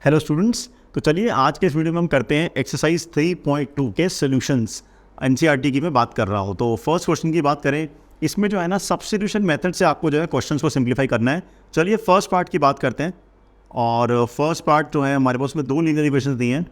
Hello students, तो चलिए आज के इस वीडियो में हम करते हैं एक्सरसाइज 3.2 के सॉल्यूशंस। एनसीईआरटी की मैं बात कर रहा हूँ। तो फर्स्ट क्वेश्चन की बात करें, इसमें जो है ना सब्स्टिट्यूशन मेथड से आपको जो है क्वेश्चंस को सिंप्लीफाई करना है। चलिए फर्स्ट पार्ट की बात करते हैं। और फर्स्ट पार्ट जो है हमारे पास में दो लीनियर इक्वेशन दी हैं,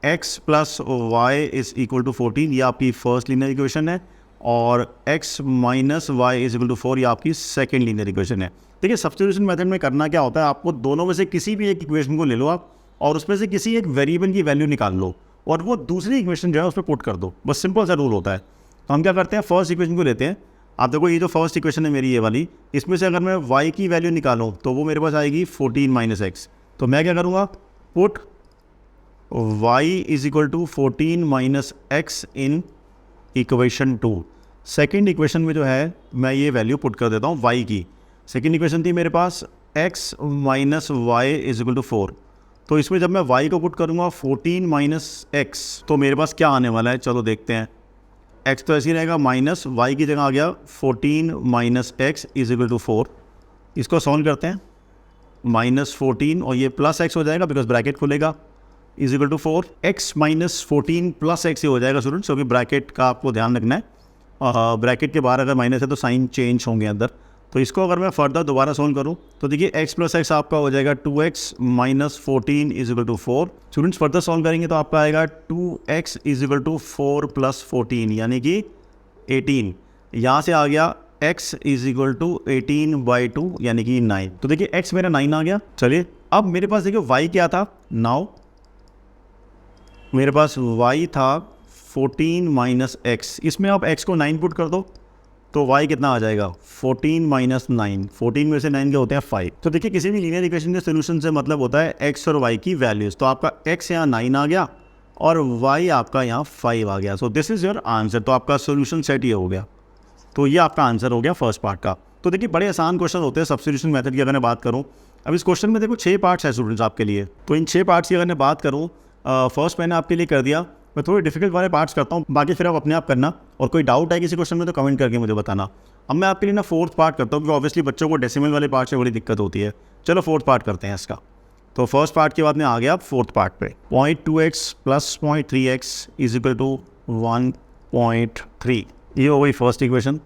x plus Y is equal to 14, ये आपकी फर्स्ट लीनियर इक्वेशन है, और x minus Y is equal to 4 ये आपकी सेकेंड लीनियर इक्वेशन है। देखिए सब्स्टिट्यूशन मेथड में करना क्या होता है, आपको दोनों में से किसी भी एक इक्वेशन को ले लो आप, और उसमें से किसी एक वेरिएबल की वैल्यू निकाल लो और वो दूसरी इक्वेशन जो है उस पर पुट कर दो। बस सिंपल सा रूल होता है। तो हम क्या करते हैं, फर्स्ट इक्वेशन को लेते हैं। आप देखो ये जो फर्स्ट इक्वेशन है मेरी ये वाली, इसमें से अगर मैं y की वैल्यू निकालूँ तो वो मेरे पास आएगी 14 माइनस एक्स। तो मैं क्या करूँगा, put y is equal to 14 minus X in equation 2। Second equation में जो है मैं ये वैल्यू पुट कर देता हूँ y की। सेकेंड इक्वेशन थी मेरे पास x minus Y is equal to 4। तो इसमें जब मैं y को पुट करूँगा 14 माइनस x, तो मेरे पास क्या आने वाला है, चलो देखते हैं। x तो ऐसे ही रहेगा, माइनस y की जगह आ गया 14 minus X is equal to 4। इसको सॉल्व करते हैं, माइनस 14 और ये प्लस x हो जाएगा बिकॉज ब्रैकेट खुलेगा, is equal to 4। x minus 14 plus X हो जाएगा स्टूडेंट्स, क्योंकि ब्रैकेट का आपको ध्यान रखना है। ब्रैकेट के बाहर अगर माइनस है तो साइन चेंज होंगे अंदर। तो इसको अगर मैं फर्दर दोबारा सॉल्व करूं तो देखिए x प्लस एक्स आपका हो जाएगा 2x minus 14 is equal to 4। Students further solve करेंगे तो आपका आएगा 2x is equal to 4 plus 14 यानी कि 18। यहाँ से आ गया x इज इक्वल टू 18/2 यानी कि 9। तो देखिए x मेरा 9 आ गया। चलिए अब मेरे पास देखिए y क्या था, नाउ मेरे पास y था 14 माइनस एक्स। इसमें आप x को 9 पुट कर दो तो y कितना आ जाएगा, 14 माइनस 9। 14 में से 9 के होते हैं 5। तो देखिए किसी भी लीनियर इक्वेशन के सोल्यूशन से मतलब होता है x और y की वैल्यूज़। तो आपका x यहाँ 9 आ गया और y आपका यहाँ 5 आ गया। So this is your answer. तो आपका सोल्यूशन सेट ये हो गया। तो ये आपका आंसर हो गया फर्स्ट पार्ट का। तो देखिए बड़े आसान क्वेश्चन होते हैं सब्स्टिट्यूशन मेथड की। अगर मैं बात करूँ, अब इस क्वेश्चन में देखो 6 पार्ट्स है स्टूडेंट्स आपके लिए। तो इन 6 पार्ट्स की अगर मैं बात करूँ, फर्स्ट मैंने आपके लिए कर दिया। मैं थोड़े डिफिकल्ट वाले पार्ट्स करता हूँ, बाकी फिर आप अपने आप करना। और कोई डाउट है किसी क्वेश्चन में तो कमेंट करके मुझे बताना। अब मैं आपके लिए ना फोर्थ पार्ट करता हूँ, क्योंकि ऑब्वियसली बच्चों को डेसिमल वाले पार्ट से बड़ी दिक्कत होती है। चलो फोर्थ पार्ट करते हैं इसका। तो फर्स्ट पार्ट के बाद में आ गया आप फोर्थ पार्ट पे। 0.2x plus 0.3x is equal to 1.3, ये हो गई फर्स्ट इक्वेशन।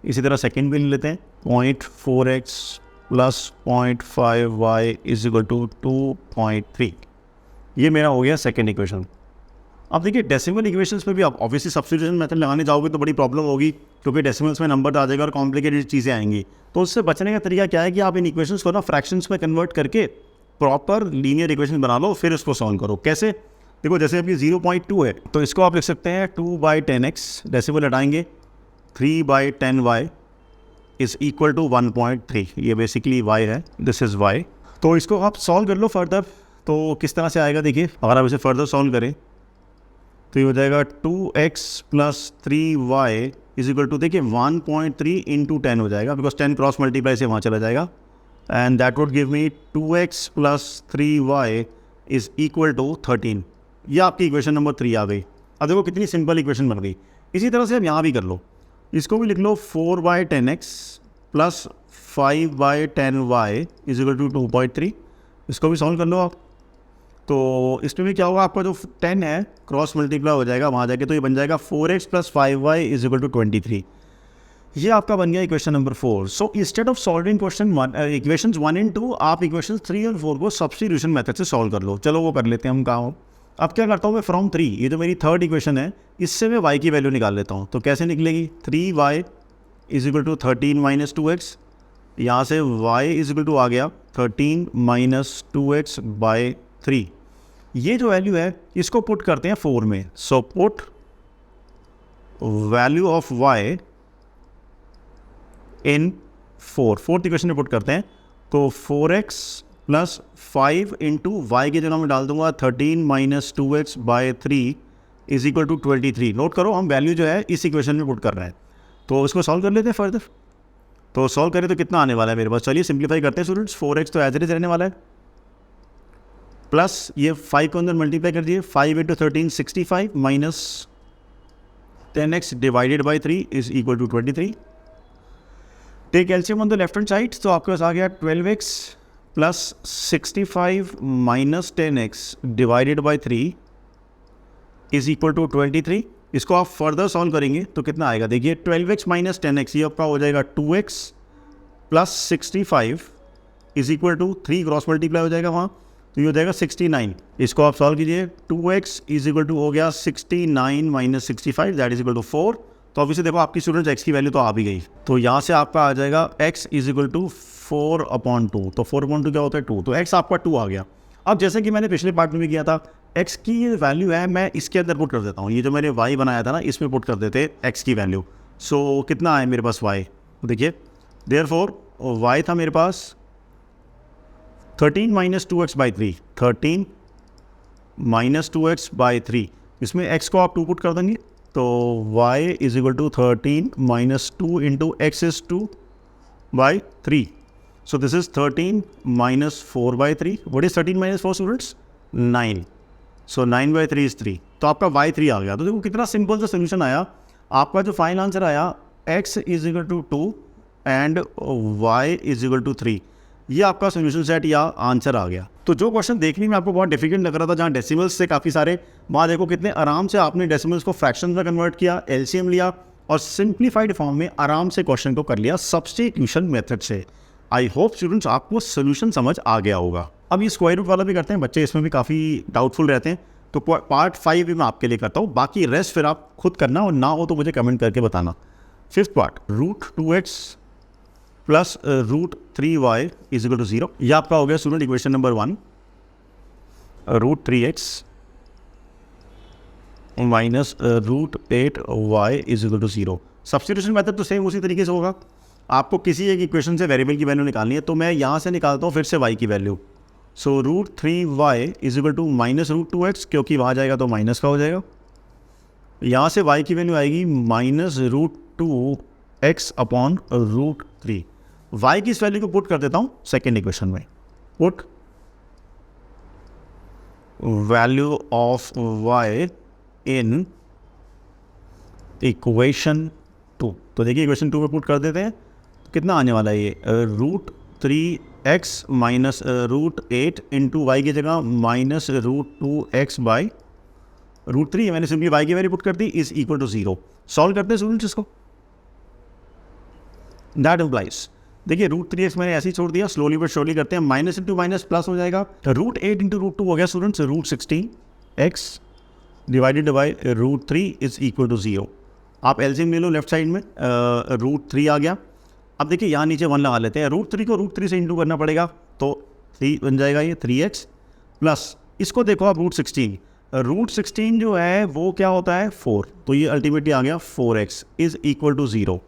इसी तरह सेकेंड भी ले लेते हैं, 0.4x plus 0.5y is equal to 2.3, ये मेरा हो गया सेकेंड इक्वेशन। अब देखिए डेसिमल इक्वेशंस में भी आप ऑब्वियसली सब्स्टिट्यूशन मेथड लगाने जाओगे तो बड़ी प्रॉब्लम होगी, क्योंकि डेसिमल्स में नंबर आ जाएगा और कॉम्प्लिकेटेड चीज़ें आएंगी। तो उससे बचने का तरीका क्या है कि आप इन इक्वेशंस को ना फ्रैक्शंस में कन्वर्ट करके प्रॉपर लीनियर इक्वेशन बना लो, फिर उसको सॉल्व करो। कैसे, देखो जैसे अभी 0.2 है तो इसको आप लिख सकते हैं 2/10x, डेसिमल हटाएंगे 3/10y इज़ इक्वल टू 1.3। ये बेसिकली y है, दिस इज़ y। तो इसको आप सॉल्व कर लो फर्दर। तो किस तरह से आएगा देखिए, अगर आप इसे फर्दर सॉल्व करें तो ये हो जाएगा 2x plus 3y is equal to, देखिए 1.3 इंटू 10 हो जाएगा, बिकॉज 10 क्रॉस मल्टीप्लाई से वहाँ चला जाएगा। And that would give me 2x plus 3y is equal to 13। ये आपकी इक्वेशन नंबर 3 आ गई। अब देखो कितनी सिंपल इक्वेशन बन गई। इसी तरह से आप यहाँ भी कर लो, इसको भी लिख लो 4/10x plus 5/10y is equal to 2.3। इसको भी सॉल्व कर लो आप। तो इसमें भी क्या होगा, आपका जो 10 है क्रॉस मल्टीप्लाई हो जाएगा वहाँ जाके, तो ये बन जाएगा 4x plus 5y is equal to 23। ये आपका बन गया equation number 4। So instead of solving equation 1 and 2, आप इक्वेशन 3 और 4 को सब्स्टिट्यूशन मेथड से सॉल्व कर लो। चलो वो कर लेते हैं हम। कहाँ अब क्या करता हूँ मैं, फ्रॉम 3, ये जो मेरी थर्ड इक्वेशन है इससे मैं y की वैल्यू निकाल लेता हूँ। तो कैसे निकलेगी, 3y is equal to 13 minus 2x। यहाँ से y इज इक्वल टू आ गया 13 माइनस 2x बाई 3। ये जो वैल्यू है इसको पुट करते हैं 4 में। सो put value of y in 4, fourth equation में पुट करते हैं। तो 4x प्लस 5 इंटू वाई की जगह में डाल दूंगा 13 minus 2x by 3 is equal to 23। Note करो हम वैल्यू जो है इस इक्वेशन में पुट कर रहे हैं। तो इसको सॉल्व कर लेते हैं फर्दर। तो सॉल्व करें तो कितना आने वाला है मेरे पास, चलिए सिंप्लीफाई करते हैं स्टूडेंट्स। 4x तो एज इट इज रहने वाला है, प्लस ये 5 को अंदर मल्टीप्लाई कर दिए, 5 into 13 65 minus 10x divided by 3 is equal to 23। Take LCM on the left hand side, तो आपके पास आ गया 12x plus 65 minus 10x divided by 3 is equal to 23। इसको आप फर्दर सॉल्व करेंगे तो कितना आएगा, देखिए 12x माइनस 10x, ये आपका हो जाएगा 2x plus 65 is equal to 3 cross multiply हो जाएगा वहाँ, तो ये हो जाएगा 69। इसको आप सॉल्व कीजिए, 2x इज इक्वल टू हो गया 69 minus 65 that is equal to 4। तो ऑब्वियसली देखो आपकी स्टूडेंट्स x की वैल्यू तो आ भी गई, तो यहाँ से आपका आ जाएगा x इज इक्वल टू 4/2। तो 4/2 क्या होता है 2, तो x आपका 2 आ गया। अब जैसे कि मैंने पिछले पार्ट में भी किया था, x की ये वैल्यू है मैं इसके अंदर पुट कर देता हूँ, ये जो मैंने y बनाया था ना इसमें पुट कर देते x की वैल्यू। सो कितना है मेरे पास y, देखिए देयरफॉर y था मेरे पास 13 minus 2x by 3, 13 minus 2x by 3, इसमें x को आप 2 पुट कर देंगे तो y is equal to 13 minus 2 into x is 2 by 3। So this is 13 minus 4 by 3। What is 13 minus 4 students, 9। So 9 by 3 is 3, तो आपका y3 आ गया। तो देखो कितना सिंपल सा सोल्यूशन आया। आपका जो फाइनल आंसर आया x is equal to 2 and y is equal to 3, ये आपका सोल्यूशन सेट या आंसर आ गया। तो जो क्वेश्चन देखने में आपको बहुत डिफिकल्ट लग रहा था, जहाँ डेसिमल्स से काफ़ी सारे, वहाँ देखो कितने आराम से आपने डेसिमल्स को फ्रैक्शन में कन्वर्ट किया, एलसीएम लिया और सिंप्लीफाइड फॉर्म में आराम से क्वेश्चन को कर लिया सब्स्टिट्यूशन मेथड से। आई होप स्टूडेंट्स आपको सोल्यूशन समझ आ गया होगा। अब ये स्क्वायर रूट वाला भी करते हैं बच्चे, इसमें भी काफ़ी डाउटफुल रहते हैं, तो पार्ट 5 भी मैं आपके लिए करता हूँ, बाकी रेस्ट फिर आप खुद करना और ना हो तो मुझे कमेंट करके बताना। 5th part, root 2x plus root 3y is equal to 0, ये आपका हो गया student equation number 1। Root 3x minus root 8y is equal to 0। Substitution method तो सेम उसी तरीके से होगा, आपको किसी एक इक्वेशन से वेरिएबल की वैल्यू निकालनी है, तो मैं यहाँ से निकालता हूँ फिर से y की value. So root 3y is equal to minus root 2x, क्योंकि वहाँ जाएगा तो माइनस का हो जाएगा। यहाँ से y की वैल्यू आएगी minus root 2x upon root 3। y की इस वैल्यू को पुट कर देता हूँ सेकेंड इक्वेशन में, put value of y in equation 2। तो देखिए इक्वेशन 2 में पुट कर देते हैं, कितना आने वाला है ये, root 3x minus root 8 into y की जगह minus root 2x by root 3, मैंने सिंपली y की वैल्यू पुट कर दी, इज इक्वल टू 0। सॉल्व करते हैं स्टूडेंट्स इसको, दैट इम्प्लाइज, देखिए रूट 3x मैंने ऐसे ही छोड़ दिया, स्लोली बट श्योरली करते हैं, माइनस इंटू माइनस प्लस हो जाएगा। रूट 8 इंटू रूट 2 हो गया students root 16x divided by root 3 is equal to 0। आप एलसीएम ले लो लेफ्ट साइड में, रूट 3 आ गया। अब देखिए यहाँ नीचे 1 लगा लेते हैं, रूट 3 को रूट 3 से इंटू करना पड़ेगा, तो 3 बन जाएगा ये 3x प्लस इसको देखो आप रूट 16 जो है वो क्या होता है 4, तो ये अल्टीमेटली आ गया 4x इज इक्वल टू 0।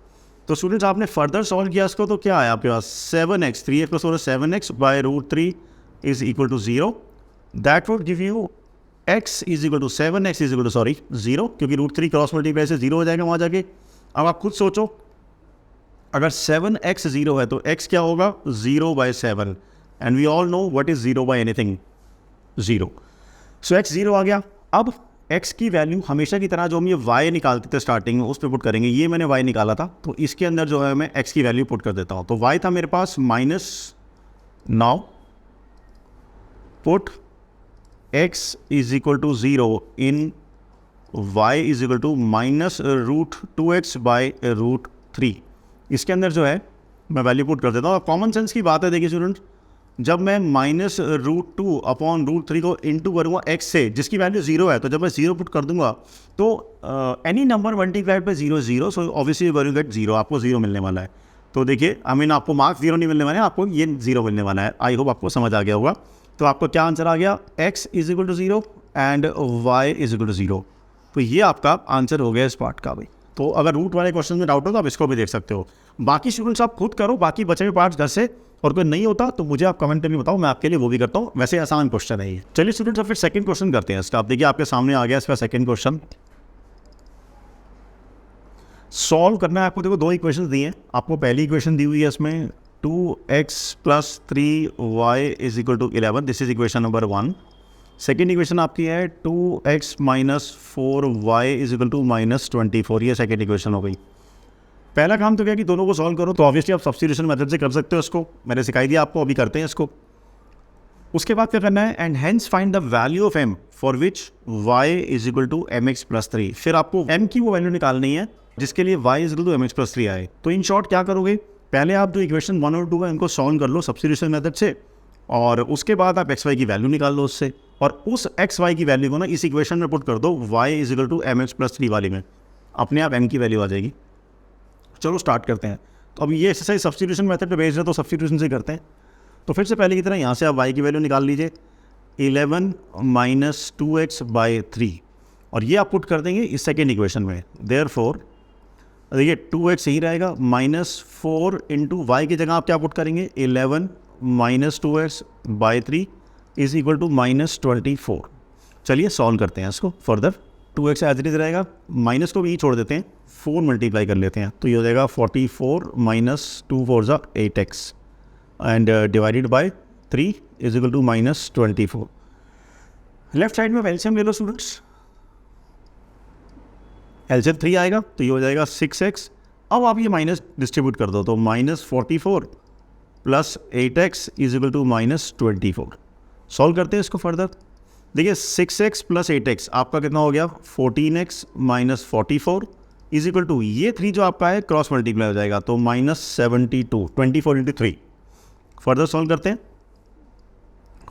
तो स्टूडेंट्स आपने फर्दर सॉल्व किया इसको, तो क्या आया आपके पास 7x, 3x plus 7x by root 3 is equal to 0। That would give you x is equal to 7x is equal to 0, क्योंकि रूट 3 क्रॉस मल्टीप्लाई से 0 हो जाएगा वहाँ जाके। अब आप खुद सोचो, अगर 7x 0 है तो x क्या होगा 0/7, and we all know what is anything 0। So x 0 आ गया। अब x की वैल्यू हमेशा की तरह जो हम ये y निकालते थे स्टार्टिंग में उस पर पुट करेंगे, ये मैंने y निकाला था तो इसके अंदर जो है मैं x की वैल्यू पुट कर देता हूँ। तो y था मेरे पास minus, now put x is equal to 0 in y is equal to minus root 2x by root 3। इसके अंदर जो है मैं वैल्यू पुट कर देता हूँ। कॉमन सेंस की बात है, देखिए स्टूडेंट, जब मैं माइनस रूट 2 अपॉन रूट 3 को इंटू करूँगा x से जिसकी वैल्यू 0 है, तो जब मैं 0 पुट कर दूंगा तो any number multiplied by 0, so obviously value gate 0, आपको 0 मिलने वाला है। तो देखिए आपको मार्क्स 0 नहीं मिलने वाले हैं, आपको ये 0 मिलने वाला है। आई होप आपको समझ आ गया होगा। तो आपको क्या आंसर आ गया, x is equal to 0 and y is equal to 0। तो ये आपका आंसर हो गया इस पार्ट का भाई। तो अगर रूट वाले क्वेश्चन में डाउट हो तो आप इसको भी देख सकते हो। बाकी स्टूडेंट्स आप खुद करो, बाकी बचे हुए पार्ट्स घर से, और कोई नहीं होता तो मुझे आप कमेंट में बताओ, मैं आपके लिए वो भी करता हूँ। वैसे आसान क्वेश्चन है ये। चलिए स्टूडेंट्स अब फिर सेकंड क्वेश्चन करते हैं इसका। आप देखिए आपके सामने आ गया इसका सेकंड क्वेश्चन। सॉल्व करना है आपको। देखो दो इक्वेशन दी हैं आपको। पहली इक्वेशन दी हुई है इसमें 2x plus 3y is equal to 11, this is equation number 1। Second equation आपकी है 2x minus 4y is equal to minus 24, ये सेकेंड इक्वेशन हो गई। पहला काम तो क्या कि दोनों को सॉल्व करो, तो ऑब्वियसली आप सब्स्टिट्यूशन मेथड से कर सकते हो। इसको मैंने सिखाई दिया आपको, अभी करते हैं इसको। उसके बाद क्या करना है, and hence find the value of m for which y is equal to mx plus 3। फिर आपको m की वो वैल्यू निकालनी है जिसके लिए y is equal to mx plus 3 आए। तो इन शॉर्ट क्या करोगे, पहले आप जो इक्वेशन 1 और 2 है इनको सॉल्व कर लो सब्स्टिट्यूशन मेथड से, और उसके बाद आप xy की वैल्यू निकाल लो उससे, और उस xy की वैल्यू को ना इस इक्वेशन में पुट कर दो y is equal to mx plus 3 वाली में, अपने आप m की वैल्यू आ जाएगी। चलो स्टार्ट करते हैं। तो अब ये एक्सरसाइज सब्स्टिट्यूशन मेथड पे बेस्ड है तो सब्स्टिट्यूशन से करते हैं। तो फिर से पहले की तरह यहाँ से आप y की वैल्यू निकाल लीजिए, 11 माइनस 2x बाई 3, और ये आप पुट कर देंगे इस सेकेंड इक्वेशन में। देयरफॉर देखिए 2x यही रहेगा, माइनस 4 इंटू वाई की जगह आप क्या पुट करेंगे, 11 minus 2x by 3 is equal to minus 24। चलिए सॉल्व करते हैं इसको further. 2x as it is रहेगा, माइनस को भी छोड़ देते हैं, 4 मल्टीप्लाई कर लेते हैं, तो ये हो जाएगा 44 माइनस 2 4 ज़ा 8x and divided by 3 is equal to minus 24। Left side में एलसीएम ले लो स्टूडेंट्स, एलसीएम 3 आएगा तो ये हो जाएगा 6x। अब आप ये माइनस डिस्ट्रीब्यूट कर दो तो minus 44 plus 8x is equal to minus 24। Solve करते हैं इसको फर्दर। देखिए 6x प्लस 8x आपका कितना हो गया, 14x minus 44 is equal to ये 3 जो आपका है क्रॉस मल्टीप्लाई हो जाएगा तो माइनस 72, 24 इंटू 3। फर्दर सॉल्व करते हैं,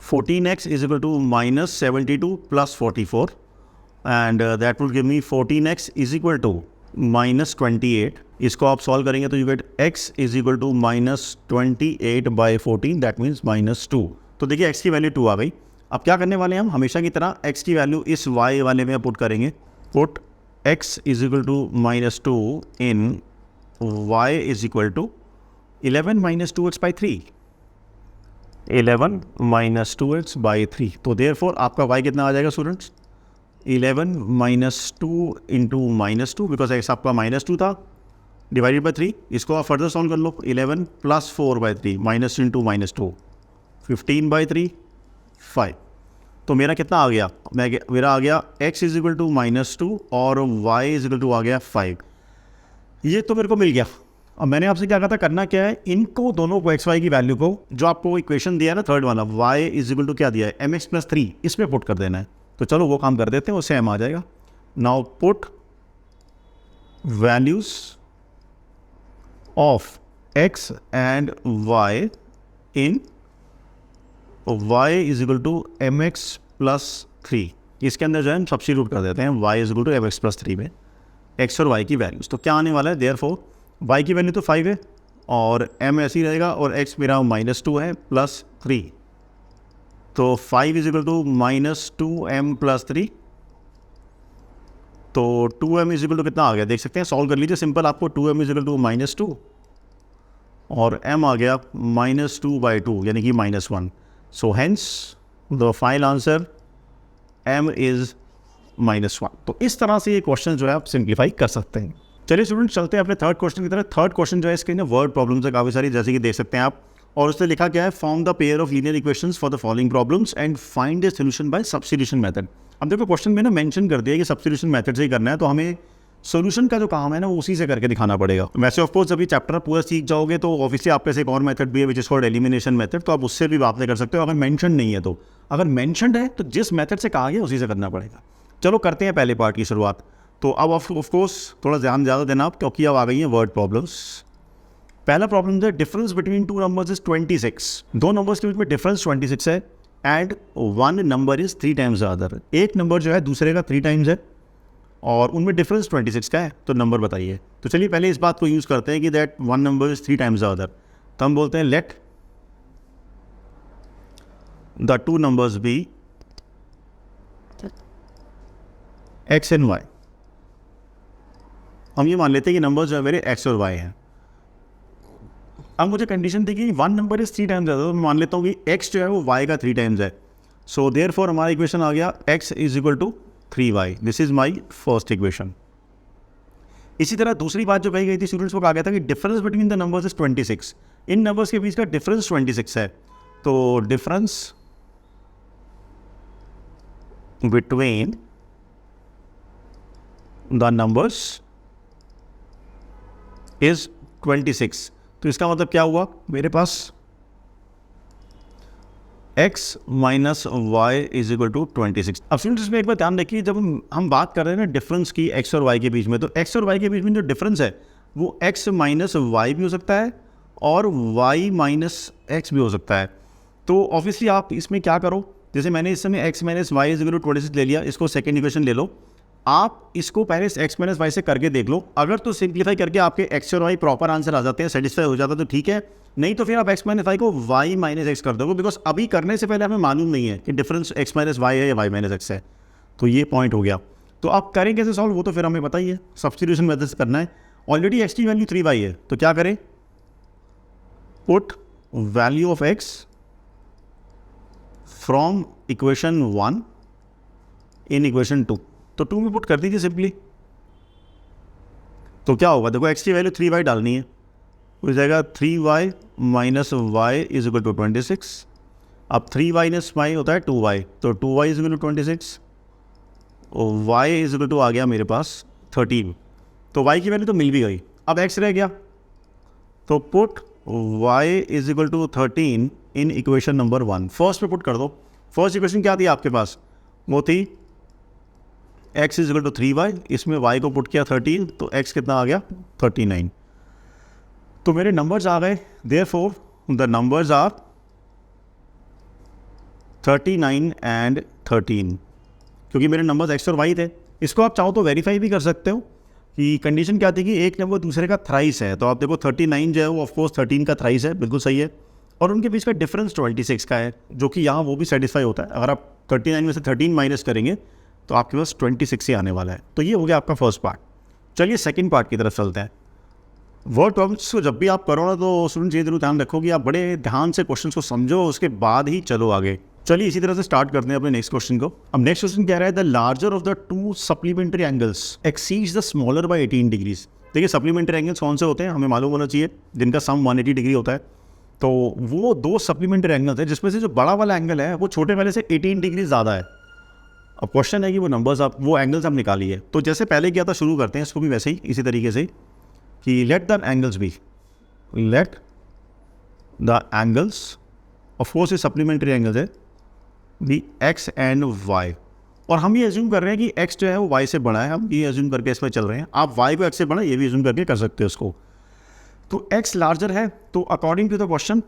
14x is equal to minus 72 plus 44 and that will give me 14x is equal to minus 28। इसको आप सॉल्व करेंगे तो you get x is equal to minus 28 by 14 that means minus 2। तो देखिए x की value 2 आ गई। अब क्या करने वाले हैं हम, हमेशा की तरह x की वैल्यू इस y वाले में पुट करेंगे। Put x is equal to minus 2 in y is equal to 11 minus 2x by 3, 11 minus 2x by 3। तो देयरफॉर आपका y कितना आ जाएगा students, 11 minus 2 into minus 2, because x आपका माइनस 2 था, डिवाइडेड बाई 3। इसको आप फर्दर सॉल्व कर लो, 11 plus 4 by 3 minus into minus 2, 15 by 3 5। तो मेरा कितना आ गया, मेरा आ गया x is equal to minus 2 और y इज इक्वल टू आ गया 5। ये तो मेरे को मिल गया। अब मैंने आपसे क्या कहा था, करना क्या है, इनको दोनों को एक्स वाई की वैल्यू को जो आपको इक्वेशन दिया है ना थर्ड वाला, y इज इक्वल टू क्या दिया है, mx प्लस 3, इसमें पुट कर देना है। तो चलो वो काम कर देते हैं, उससे m आ जाएगा। Now put values of x and y in y is equal to mx plus 3। इसके अंदर जो है हम सब्स्टिट्यूट कर देते हैं y is equal to mx plus 3 में x और y की वैल्यूज। तो क्या आने वाला है, देयरफॉर y की वैल्यू तो 5 है और m ऐसे ही रहेगा, और x मेरा माइनस 2 है प्लस 3, तो 5 is equal to minus 2m plus 3। तो 2m इज इक्वल टू कितना आ गया, देख सकते हैं, सॉल्व कर लीजिए सिंपल। आपको 2m is equal to minus 2 और m आ गया माइनस 2 बाई 2 यानी कि minus 1। So hence the final answer m is minus 1। तो इस तरह से ये क्वेश्चन जो है आप सिंप्लीफाई कर सकते हैं। चलिए स्टूडेंट चलते हैं अपने थर्ड क्वेश्चन की तरफ। थर्ड क्वेश्चन जो है इसके ना वर्ड प्रॉब्लम्स है काफ़ी सारी, जैसे कि देख सकते हैं आप, और उसने लिखा क्या है, form the pair of linear equations for the following problems and find the solution bye substitution method. अब देखो क्वेश्चन में ना मेंशन कर दिया कि सब्स्टिट्यूशन मेथड से ही करना है, तो हमें सोल्यूशन का जो काम है ना वो उसी से करके दिखाना पड़ेगा। वैसे ऑफकोर्स जब ये चैप्टर पूरा सीख जाओगे तो ऑब्वियसली आप पे एक और मेथड भी है which is called elimination method, तो आप उससे भी बातें कर सकते हो अगर मेंशन नहीं है तो। अगर मेंशनड है तो जिस मेथड से कहा गया उसी से करना पड़ेगा। चलो करते हैं पहले पार्ट की शुरुआत। तो अब ऑफकोर्स थोड़ा ध्यान ज़्यादा देना आप, क्योंकि अब आ गई है वर्ड प्रॉब्लम्स। पहला प्रॉब्लम है, difference between two numbers is 26। दो नंबर्स के बीच में डिफरेंस 26 है and one number is 3 times other. एक नंबर जो है दूसरे का 3 टाइम्स है और उनमें डिफरेंस 26 का है, तो नंबर बताइए। तो चलिए पहले इस बात को यूज़ करते हैं कि that one number is 3 times other. तो हम बोलते हैं let the two numbers be x and y। हम ये मान लेते हैं कि नंबर्स जो है मेरे x और y हैं। अब मुझे कंडीशन थी कि वन नंबर इज 3 टाइम्स है, तो मैं मान लेता हूँ कि x जो है वो y का 3 टाइम्स है। सो देयरफॉर हमारा इक्वेशन आ गया x is equal to 3y। This is my first equation. इसी तरह दूसरी बात जो कही गई थी स्टूडेंट्स को, कहा गया था कि difference between the numbers is 26। इन नंबर्स के बीच का डिफरेंस 26 है, तो difference between the numbers is 26। तो इसका मतलब क्या हुआ, मेरे पास x minus Y is equal to 26। अब स्टूडेंट्स इसमें एक बार ध्यान रखिए, जब हम बात कर रहे हैं ना डिफरेंस की एक्स और वाई के बीच में, तो एक्स और वाई के बीच में जो डिफरेंस है वो एक्स माइनस वाई भी हो सकता है और वाई माइनस एक्स भी हो सकता है। तो ऑब्वियसली आप इसमें क्या करो, जैसे मैंने इस समय x minus Y is equal to 26 ले लिया, इसको सेकेंड इक्वेशन ले लो। आप इसको पहले एक्स माइनस वाई से करके देख लो, अगर तो सिंप्लीफाई करके आपके एक्स और वाई प्रॉपर आंसर आ जाते हैं, सेटिस्फाई हो जाता है तो ठीक है, नहीं तो फिर आप एक्स माइनस वाई को वाई माइनस एक्स कर दोगे, बिकॉज अभी करने से पहले हमें मालूम नहीं है कि डिफरेंस एक्स माइनस वाई है या वाई माइनस एक्स है। तो ये पॉइंट हो गया। तो आप करें कैसे सॉल्व, वो तो फिर हमें पता ही है, सब्स्टिट्यूशन मेथड से करना है। ऑलरेडी एक्स की वैल्यू 3y है, तो क्या करें, put value of x from equation 1 in equation 2, तो 2 में पुट कर दीजिए सिंपली। तो क्या होगा, देखो एक्स की वैल्यू 3y डालनी है, हो जाएगा 3y minus Y is equal to 26। अब 3y माइनस वाई होता है 2y, तो 2y इज इक्वल टू 26 और y इज इक्वल टू आ गया मेरे पास 13। तो y की वैल्यू तो मिल भी गई, अब x रह गया, तो put y is equal to 13 in equation number 1। First पे पुट कर दो। फर्स्ट इक्वेशन क्या थी आपके पास, वो थी x is equal to 3y, इसमें y को पुट किया 13, तो x कितना आ गया 39। तो मेरे नंबर्स आ गए, therefore the numbers are 39 and 13, क्योंकि मेरे नंबर्स x और y थे। इसको आप चाहो तो वेरीफाई भी कर सकते हो कि कंडीशन क्या थी कि एक नंबर दूसरे का थ्राइस है, तो आप देखो 39 जो है वो ऑफकोर्स 13 का थ्राइस है, बिल्कुल सही है, और उनके बीच का डिफरेंस 26 का है, जो कि यहाँ वो भी सेटिस्फाई होता है। अगर आप 39 में से 13 माइनस करेंगे तो आपके पास 26 ही आने वाला है। तो ये हो गया आपका फर्स्ट पार्ट। चलिए सेकंड पार्ट की तरफ चलते हैं। वर्ड प्रॉब्लम्स को जब भी आप करो ना, तो स्टूडेंट्स ये जरूर ध्यान रखो कि आप बड़े ध्यान से क्वेश्चन को समझो, उसके बाद ही चलो आगे। चलिए इसी तरह से स्टार्ट करते हैं अपने नेक्स्ट क्वेश्चन को। अब नेक्स्ट क्वेश्चन कह रहा है, the larger of the two supplementary angles exceeds the smaller by 18 degrees. देखिए सप्लीमेंट्री एंगल्स कौन से होते हैं, हमें मालूम होना चाहिए, जिनका सम 180 डिग्री होता है। तो वो दो सप्लीमेंट्री एंगल्स है जिसमें से जो बड़ा वाला एंगल है वो छोटे वाले से 18 डिग्री ज़्यादा है। अब क्वेश्चन है कि वो नंबर्स आप, वो एंगल्स आप निकालिए। तो जैसे पहले किया था शुरू करते हैं इसको भी वैसे ही, इसी तरीके से कि let the angles be, let the angles, of course ये सप्लीमेंट्री एंगल्स है, दी एक्स एंड वाई। और हम ये एज्यूम कर रहे हैं कि एक्स जो है वो वाई से बड़ा है, हम ये एज्यूम करके इसमें चल रहे हैं। आप वाई को एक्स से बड़ा ये भी एज्यूम करके कर सकते हो इसको। तो एक्स लार्जर है, तो अकॉर्डिंग टू द क्वेश्चन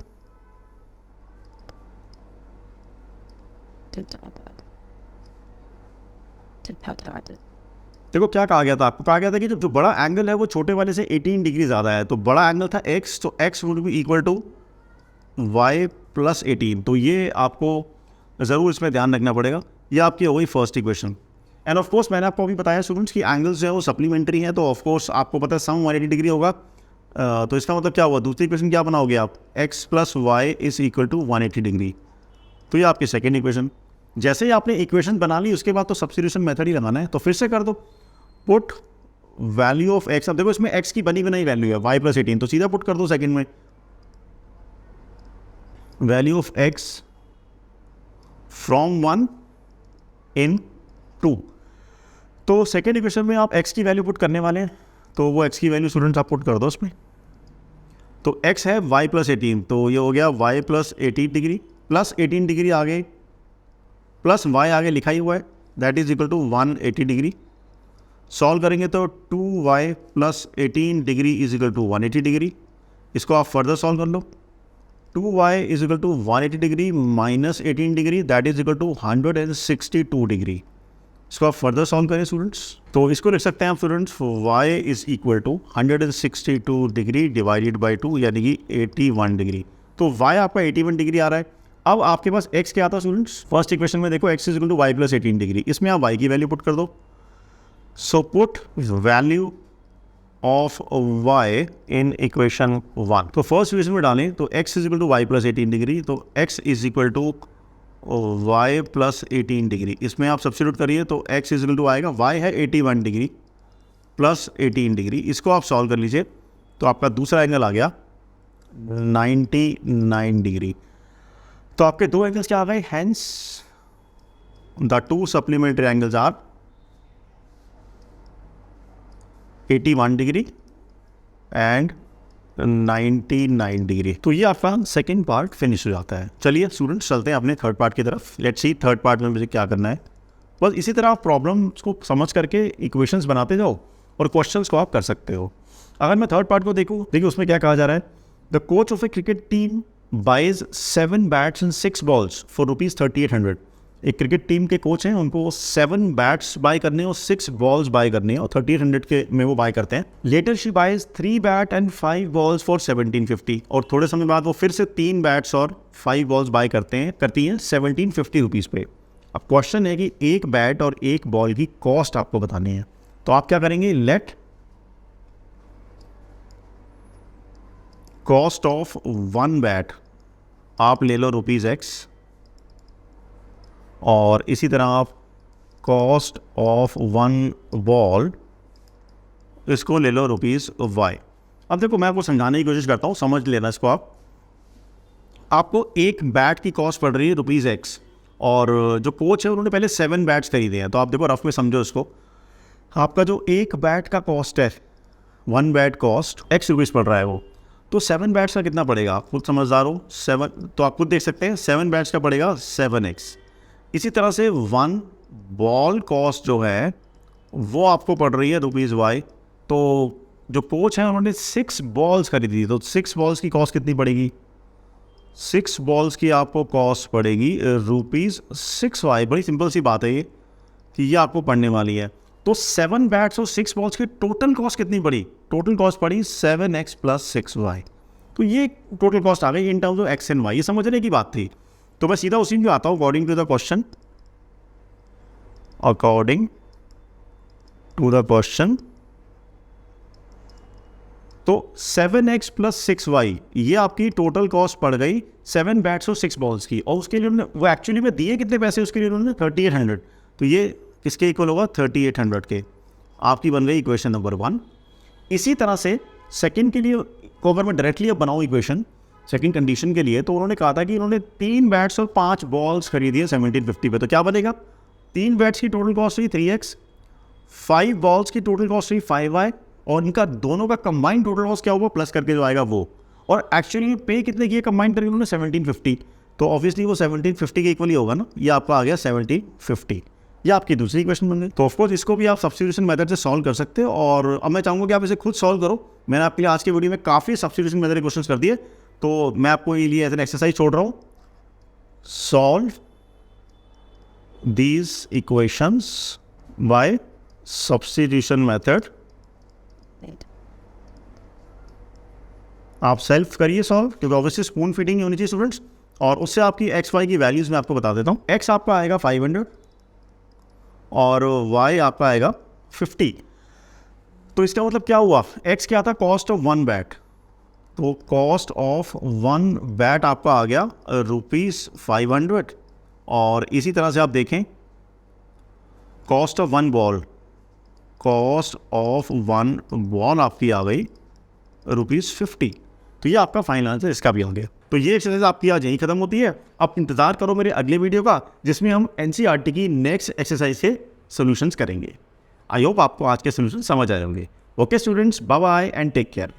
देखो क्या कहा गया था आपको, कहा गया था कि जो बड़ा एंगल है वो छोटे वाले से 18 डिग्री ज़्यादा है। तो बड़ा एंगल था एक्स, तो x would be equal to y plus 18। तो ये आपको ज़रूर इसमें ध्यान रखना पड़ेगा। ये आपकी हो गई first equation. End of course मैंने आपको अभी बताया स्टूडेंट्स कि एंगल्स जो है वो सप्लीमेंट्री हैं, तो ऑफ कोर्स आपको पता है सम 180 डिग्री होगा। तो इसका मतलब क्या हुआ, दूसरी इक्वेशन क्या बनाओगे आप, x plus Y is equal to 180 degree. तो ये आपकी सेकेंड इक्वेशन। जैसे ही आपने इक्वेशन बना ली उसके बाद तो सब्स्टिट्यूशन मेथड ही लगाना है, तो फिर से कर दो, पुट वैल्यू ऑफ एक्स। अब देखो इसमें एक्स की बनी बनाई वैल्यू है वाई प्लस 18, तो सीधा पुट कर दो सेकेंड में, वैल्यू ऑफ एक्स फ्रॉम 1 इन 2। तो सेकेंड इक्वेशन में आप x की वैल्यू पुट करने वाले हैं, तो वो x की वैल्यू स्टूडेंट्स आप पुट कर दो उसमें। तो x है y प्लस 18, तो ये हो गया y plus 18 degree, plus 18 degree आगे, प्लस y आगे लिखा ही हुआ है, that is equal to 180 degree. Solve करेंगे तो 2y plus 18 degree is equal to 180 degree. इसको आप फर्दर सॉल्व कर लो, 2y is equal to 180 degree minus 18 degree, that is equal to 162 degree. इसको आप फर्दर सॉल्व करें स्टूडेंट्स, तो इसको लिख सकते हैं आप students, y is equal to 162 degree divided by 2, यानी कि 81 डिग्री। तो y आपका 81 डिग्री आ रहा है। अब आपके पास x क्या आता स्टूडेंट्स, फर्स्ट इक्वेशन में देखो x is equal to y plus 18 degree, इसमें आप y की वैल्यू पुट कर दो। So put value of y in equation 1। तो फर्स्ट इक्वेशन में डालें तो x is equal to y plus 18 degree, तो x is equal to y plus 18 degree. इसमें आप सब्स्टिट्यूट करिए तो x इज इक्वल टू आएगा, y है 81 डिग्री प्लस 18 डिग्री। इसको आप सॉल्व कर लीजिए तो आपका दूसरा एंगल आ गया 99 डिग्री। तो आपके दो एंगल्स क्या आ गए, hence the two supplementary angles are 81 degree and 99 degree. तो ये आपका सेकंड पार्ट फिनिश हो जाता है। चलिए स्टूडेंट्स चलते हैं अपने थर्ड पार्ट की तरफ। लेट्स सी थर्ड पार्ट में मुझे क्या करना है। बस इसी तरह आप प्रॉब्लम्स को समझ करके इक्वेशंस बनाते जाओ और क्वेश्चंस को आप कर सकते हो। अगर मैं थर्ड पार्ट को देखूँ, देखिए उसमें क्या कहा जा रहा है। The coach of a cricket team buys 7 bats and 6 balls for ₹3800। एक क्रिकेट टीम के कोच हैं, उनको 7 बैट्स बाय करने और 6 बॉल्स बाय करने और 3800 के में वो बाय करते हैं। Later she buys 3 bat and 5 balls for 1750। और थोड़े समय बाद वो फिर से 3 बैट्स और 5 बॉल्स बाय करती हैं 1750 रुपीज़ पे। अब क्वेश्चन है कि एक बैट और एक बॉल की कॉस्ट आपको बतानी है। तो आप क्या करेंगे, लेट कॉस्ट ऑफ 1 बैट आप ले लो ₹X, और इसी तरह आप कॉस्ट ऑफ 1 बॉल इसको ले लो ₹Y। अब देखो मैं आपको समझाने की कोशिश करता हूँ, समझ लेना इसको आप। आपको एक बैट की कॉस्ट पड़ रही है ₹X, और जो कोच है उन्होंने पहले 7 बैट्स खरीदे हैं। तो आप देखो रफ में समझो इसको। आपका जो एक बैट का कॉस्ट है, 1 बैट कॉस्ट ₹X पड़ रहा है वो, तो 7 बैट्स का कितना पड़ेगा, आप खुद समझदार हो। 7, तो आप खुद देख सकते हैं 7 बैट्स का पड़ेगा 7X। इसी तरह से 1 बॉल कॉस्ट जो है वो आपको पड़ रही है ₹Y। तो जो कोच है उन्होंने 6 बॉल्स खरीदी, तो 6 बॉल्स की कॉस्ट कितनी पड़ेगी, 6 बॉल्स की आपको कॉस्ट पड़ेगी ₹6Y। बड़ी सिंपल सी बात है ये कि ये आपको पढ़ने वाली है। तो 7 बैट्स और 6 बॉल्स की टोटल कॉस्ट कितनी पड़ी, टोटल कॉस्ट पड़ी 7X + 6Y। तो ये टोटल कॉस्ट आ गई in terms of X and Y। ये समझने की बात थी। तो मैं सीधा उसी में आता हूँ, according to the question. According to the question तो 7X + 6Y ये आपकी टोटल कॉस्ट पड़ गई 7 बैट्स और 6 बॉल्स की। और उसके लिए उन्होंने वो एक्चुअली में दिए कितने पैसे उसके लिए, उन्होंने 3800। तो ये किसके इक्वल होगा, 3800 के। आपकी बन गई इक्वेशन नंबर 1। इसी तरह से सेकंड के लिए को अगर मैं डायरेक्टली अब बनाऊँ इक्वेशन सेकंड कंडीशन के लिए, तो उन्होंने कहा था कि उन्होंने 3 बैट्स और 5 बॉल्स खरीदी है 1750 पे। तो क्या बनेगा, 3 बैट्स की टोटल कॉस्ट हुई 3X, 5 बॉल्स की टोटल कॉस्ट हुई 5Y, और इनका दोनों का कंबाइंड टोटल कॉस्ट क्या होगा, प्लस करके जो आएगा वो। और एक्चुअली पे कितने किए कंबाइंड करके उन्होंने 1750। तो ऑब्वियसली वो 1750 के इक्वली होगा ना, ये आपका आ गया 1750। ये आपकी दूसरी इक्वेशन बन गई। तो ऑफकोर्स इसको भी आप सब्स्टिट्यूशन मेथड से सॉल्व कर सकते हो। और अब मैं चाहूँगा कि आप इसे खुद सॉल्व करो। मैंने आपके लिए आज की वीडियो में काफ़ी सब्स्टिट्यूशन मेथड के क्वेश्चन कर दिए, तो मैं आपको ये लिए एज एन एक्सरसाइज छोड़ रहा हूँ। Solve these equations bye substitution method. आप सेल्फ करिए सॉल्व, क्योंकि ऑब्वियसली स्पून फीडिंग नहीं होनी चाहिए स्टूडेंट्स। और उससे आपकी XY की वैल्यूज़ मैं आपको बता देता हूँ। X आपका आएगा 500 और Y आपका आएगा 50। तो इसका मतलब क्या हुआ, X क्या था, कॉस्ट ऑफ 1 बैट। तो कॉस्ट ऑफ 1 बैट आपका आ गया ₹500। और इसी तरह से आप देखें cost of 1 ball, cost of 1 ball आपकी आ गई ₹50। तो ये आपका फाइनल आंसर इसका भी आ गया। तो ये एक्सरसाइज आपकी आज यहीं खत्म होती है। आप इंतजार करो मेरे अगले वीडियो का, जिसमें हम NCERT की नेक्स्ट एक्सरसाइज के सॉल्यूशंस करेंगे। आई होप आपको आज के सॉल्यूशन समझ आए होंगे। Okay students, bye bye and take care.